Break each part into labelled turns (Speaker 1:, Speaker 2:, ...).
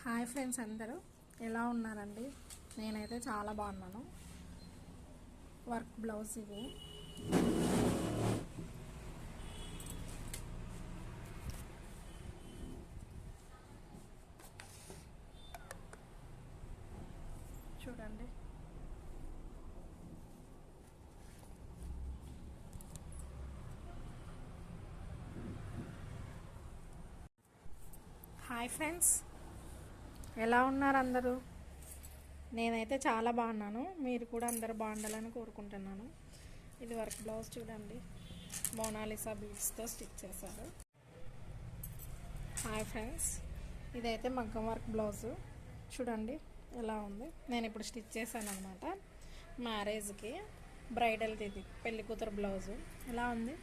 Speaker 1: Hi friends, అందరూ ఎలా ఉన్నారండి? నేనైతే చాలా బాగున్నాను. వర్క్ బ్లౌజ్ ఇది. చూడండి, హాయ్ ఫ్రెండ్స్, ఎలా ఉన్నారు అందరూ? నేనైతే చాలా బాగున్నాను. మీరు కూడా అందరూ బాగుండాలని కోరుకుంటున్నాను. ఇది వర్క్ బ్లౌజ్ చూడండి, మోనాలిసా బీడ్స్తో స్టిచ్ చేశారు. హాయ్ ఫ్రెండ్స్, ఇదైతే మగ్గం వర్క్ బ్లౌజు చూడండి ఎలా ఉంది. నేను ఇప్పుడు స్టిచ్ చేశాను అనమాట. మ్యారేజ్కి బ్రైడల్ది, ఇది పెళ్లి కూతురు బ్లౌజు. ఎలా ఉంది?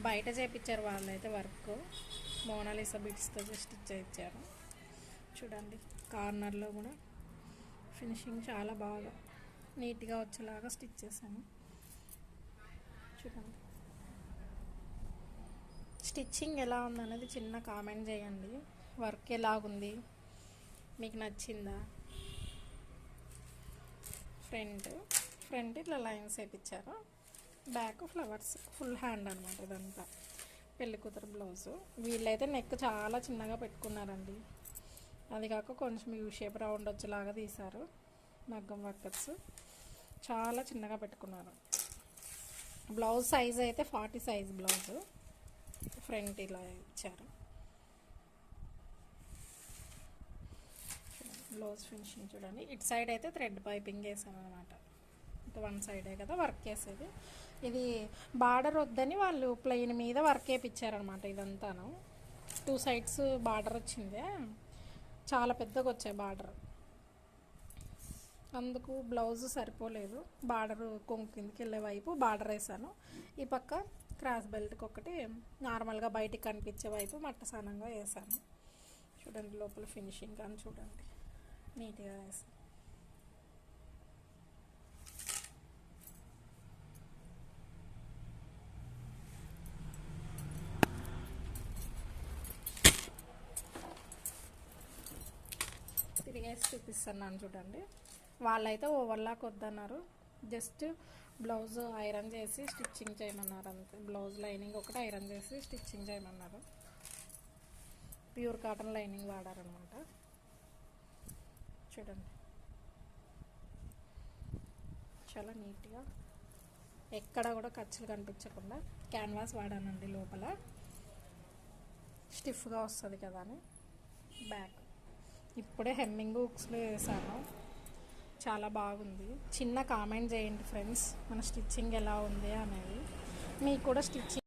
Speaker 1: బయట చేయించారు వాళ్ళైతే వర్క్, మోనాలిసా బీడ్స్తో స్టిచ్ చేయించారు. చూడండి, కార్నర్లో కూడా ఫినిషింగ్ చాలా బాగా నీట్గా వచ్చేలాగా స్టిచ్ చేశాను. చూడండి, స్టిచ్చింగ్ ఎలా ఉందనేది చిన్న కామెంట్ చేయండి. వర్క్ ఎలాగుంది, మీకు నచ్చిందా? ఫ్రంట్ ఇట్లా లైన్స్ వేయించారు, బ్యాక్ ఫ్లవర్స్, ఫుల్ హ్యాండ్ అనమాట. ఇదంతా పెళ్లి కూతురు బ్లౌజు. వీళ్ళైతే నెక్ చాలా చిన్నగా పెట్టుకున్నారండి. అది కాక కొంచెం యూ షేప్ రౌండ్ వచ్చేలాగా తీశారు. మగ్గం వర్కర్స్ చాలా చిన్నగా పెట్టుకున్నారు. బ్లౌజ్ సైజ్ అయితే 40 సైజ్ బ్లౌజు. ఫ్రంట్ ఇలా ఇచ్చారు. బ్లౌజ్ ఫినిషింగ్ చూడండి. ఇటు సైడ్ అయితే థ్రెడ్ పైపింగ్ వేసాను అనమాట. ఇటు వన్ సైడే కదా వర్క్ వేసేది. ఇది బార్డర్ వద్దని వాళ్ళు ప్లెయిన్ మీద వర్క్ వేయించారనమాట. ఇదంతాను 2 సైడ్స్ బార్డర్ వచ్చిందే, చాలా పెద్దగా వచ్చాయి బార్డర్. అందుకు బ్లౌజ్ సరిపోలేదు. బార్డర్ కొంగు కిందకి వెళ్ళే వైపు బార్డర్ వేసాను. ఈ పక్క క్రాస్ బెల్ట్కి ఒకటి నార్మల్గా బయటికి కనిపించే వైపు మట్టసానంగా వేసాను. చూడండి లోపల ఫినిషింగ్ కానీ చూడండి నీట్గా వేసాను. తిరిగేసి చూపిస్తున్నాను చూడండి. వాళ్ళైతే ఓవర్లాక్ వద్దన్నారు, జస్ట్ బ్లౌజ్ ఐరన్ చేసి స్టిచ్చింగ్ చేయమన్నారు అంతే. బ్లౌజ్ లైనింగ్ ఒకటి ఐరన్ చేసి స్టిచ్చింగ్ చేయమన్నారు. ప్యూర్ కాటన్ లైనింగ్ వాడారనమాట. చూడండి చాలా నీట్గా, ఎక్కడ కూడా ఖర్చులు కనిపించకుండా క్యాన్వాస్ వాడానండి. లోపల స్టిఫ్గా వస్తుంది కదా అని. బ్యాక్ ఇప్పుడే హెమ్మింగ్ హుక్స్లో వేసాను, చాలా బాగుంది. చిన్న కామెంట్ చేయండి ఫ్రెండ్స్, మన స్టిచ్చింగ్ ఎలా ఉంది అనేది. మీకు కూడా స్టిచ్చింగ్